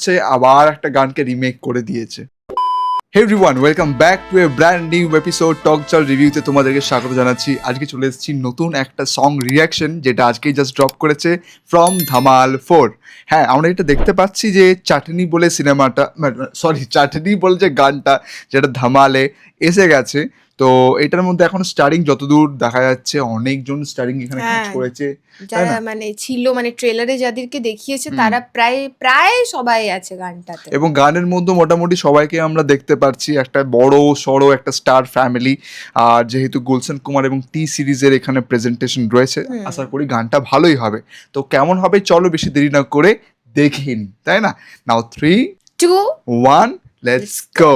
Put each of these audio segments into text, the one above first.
হচ্ছে আবার একটা গানকে রিমেক করে দিয়েছে। Hey everyone, welcome back to a brand new episode টক চাল রিভিউতে তোমাদেরকে স্বাগত জানাচ্ছি। আজকে চলে এসেছি নতুন একটা সং রিয়াকশন, যেটা আজকেই জাস্ট ড্রপ করেছে ফ্রম ধামাল 4। হ্যাঁ, আমরা এটা দেখতে পাচ্ছি যে চাটনি বলে সিনেমাটা, চাটনি বলে যে গানটা, যেটা ধামালে এসে গেছে। তো এটার মধ্যে এখন স্টারিং যতদূর দেখা যাচ্ছে অনেকজন স্টারিং এখানে কাজ করেছে, তাই যারা না? মানে ছিল, মানে ট্রেলারে যাদেরকে দেখিয়েছে তারা প্রায় সবাই আছে গানটাতে। এবং গানের মধ্যে মোটামুটি সবাইকে আমরা দেখতে পাচ্ছি, একটা বড় সড়ো একটা স্টার ফ্যামিলি। আর যেহেতু গুলশান কুমার এবং টি সিরিজের এখানে প্রেজেন্টেশন রয়েছে, আশা করি গানটা ভালোই হবে। তো কেমন হবে চলো বেশি দেরি না করে দেখে নি, তাই না? নাও 3, 2, 1, লেটস গো।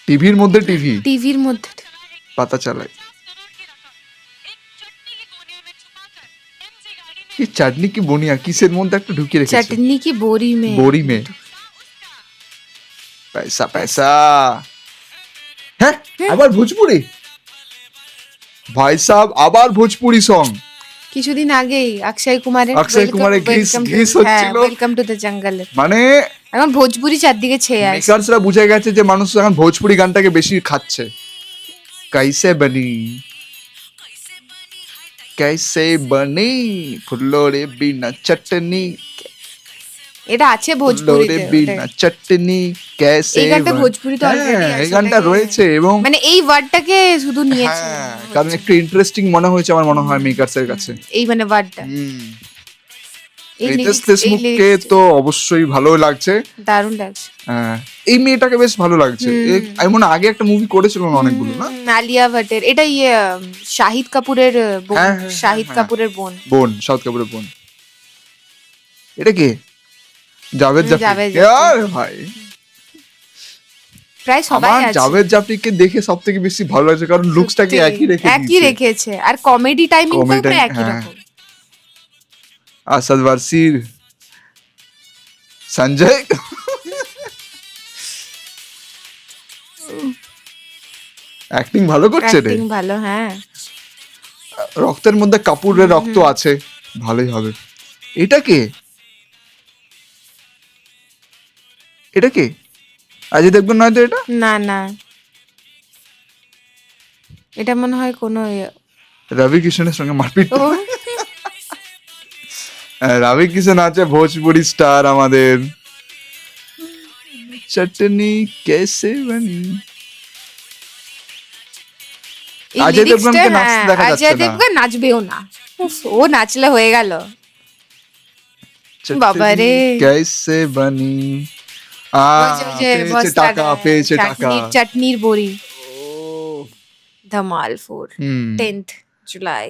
টিভির মধ্যে টিভির মধ্যে পাতা চালাই। কি চাটনি কি বনিয়া কিসের মধ্যে একটা ঢুকিয়ে রেখেছে? চাটনি কি বড়ি মে পয়সা পয়সা। হ্যাঁ, আবার ভোজপুরি ভাই সাহেব, আবার ভোজপুরি সং। কিছুদিন আগেই অক্ষয় কুমারের ঘিস হচ্ছিল, ওয়েলকাম টু দ্য জঙ্গল। মানে এখন ভোজপুরি চারদিকে ছেয়ে আছে। মেকার্সরা বুঝে গেছে যে মানুষ এখন ভোজপুরি গানটাকে বেশি খাচ্ছে। कैसे बनी कैसे बनी फुल्लो रे बिना चटनी, এটা আছে फुल्लो ভোজপুরিতে। रे बिना चटनी कैसे এই গানটা ভোজপুরিতে অলরেডি আছে। এই গানটা রয়েছে এবং মানে এই ওয়ার্ডটাকে শুধু নিয়েছে। হ্যাঁ, কারণ একটু ইন্টারেস্টিং মনে হয়েছে আমার মনে হয় মেকার্সের কাছে। এই মানে ওয়ার্ডটা। রিতেশ দেশমুখকে তো অবশ্যই ভালো লাগছে, দারুণ লাগছে। হ্যাঁ, এই মেয়েটাকে বেশ ভালো লাগছে। আমি মনে হয় আগে একটা মুভি করেছিল না অনেকগুলো, না? আলিয়া ভাটের এটা শাহিদ কাপুরের বোন। হ্যাঁ, শাহিদ কাপুরের বোন। শাহিদ কাপুরের বোন। এটা কে? জাভেদ জাফরি। আরে ভাই, প্রায় সবাই আমার আছে। জাভেদ জাফরিকে দেখে সবথেকে বেশি ভালো লাগছে, কারণ লুকসটাকে একই রেখেছে আর কমেডি টাইমিংটাও প্রায় একই হ্যাঁ। রকম। আসাদ ওয়ারসির, সঞ্জয় অ্যাক্টিং ভালো করছে রে। অ্যাক্টিং ভালো, হ্যাঁ। রক্তের মধ্যে কাপুরের রক্ত আছে, ভালোই হবে। এটা কে? এটা কে? অজয় দেবগন নয় তো এটা? না না, এটা মনে হয় কোনো রবি কিষণের সঙ্গে মারপিট। ও, রবি কিষণ আছে, ভোজপুরি স্টার আমাদের। চটনি কেসে বনি। এই অজয় লিরিক্সটা, দেবগনকে নাচতে দেখা যাচ্ছে অজয় না। দেবগন নাচবেও না। উফ, ও নাচলে হয়ে গেল। বাবা রে, কেসে বনি। পেয়েছে টাকা। চাটনির বড়ি। ধামাল 4, 10th জুলাই।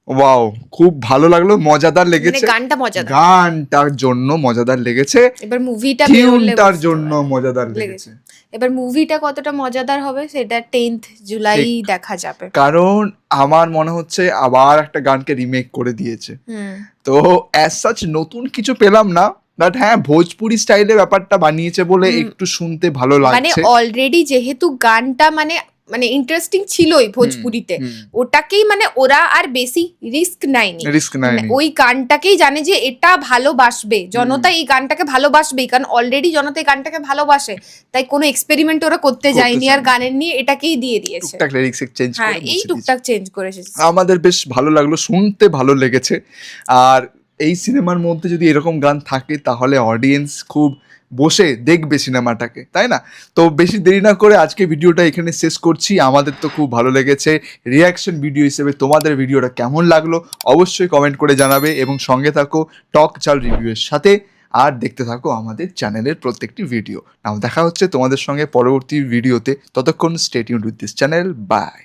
ওয়াও, খুব ভালো লাগলো, মজাদার মানে লেগেছে। গানটা মজাদার, গানটার জন্য মজাদার লেগেছে, এবার মুভিটা টিউনটার জন্য মজাদার লেগেছে। এবার মুভিটা কতটা মজাদার হবে সেটা 10th জুলাই দেখা যাবে। কারণ আমার মনে হচ্ছে আবার একটা গানকে রিমেক করে দিয়েছে। তো অ্যাজ সাচ নতুন কিছু পেলাম না, বাট হ্যাঁ, ভোজপুরি স্টাইলে ব্যাপারটা বানিয়েছে বলে একটু শুনতে ভালো মানে লাগছে। অলরেডি যেহেতু গানটা মানে ইন্টারেস্টিং ছিলই ভোজপুরিতে, ওটাকেই মানে ওরা আর বেশি রিস্ক নেয়নি। ওই গানটাকেই জানে যে এটা ভালোবাসবে জনতা, এই গানটাকে ভালোবাসবেই, কারণ অলরেডি জনতা এই গানটাকে ভালোবাসে, তাই কোনো এক্সপেরিমেন্ট ওরা করতে যায়নি, আর গানের নিয়ে এটাকেই দিয়ে দিয়েছে। টুকটাক লিরিক্স চেঞ্জ করে, হ্যাঁ, এই টুকটাক চেঞ্জ করেছে। আমাদের বেশ ভালো লাগলো, শুনতে ভালো লেগেছে। আর এই সিনেমার মধ্যে যদি এরকম গান থাকে তাহলে অডিয়েন্স খুব বসে দেখবে সিনেমাটাকে, তাই না? তো বেশি দেরি না করে আজকে ভিডিওটা এখানে শেষ করছি। আমাদের তো খুব ভালো লেগেছে। রিয়াকশন ভিডিও হিসেবে তোমাদের ভিডিওটা কেমন লাগলো অবশ্যই কমেন্ট করে জানাবে, এবং সঙ্গে থাকো টক চাল রিভিউয়ের সাথে, আর দেখতে থাকো আমাদের চ্যানেলের প্রত্যেকটি ভিডিও। নাও দেখা হচ্ছে তোমাদের সঙ্গে পরবর্তী ভিডিওতে, ততক্ষণ stay tuned with this channel. By.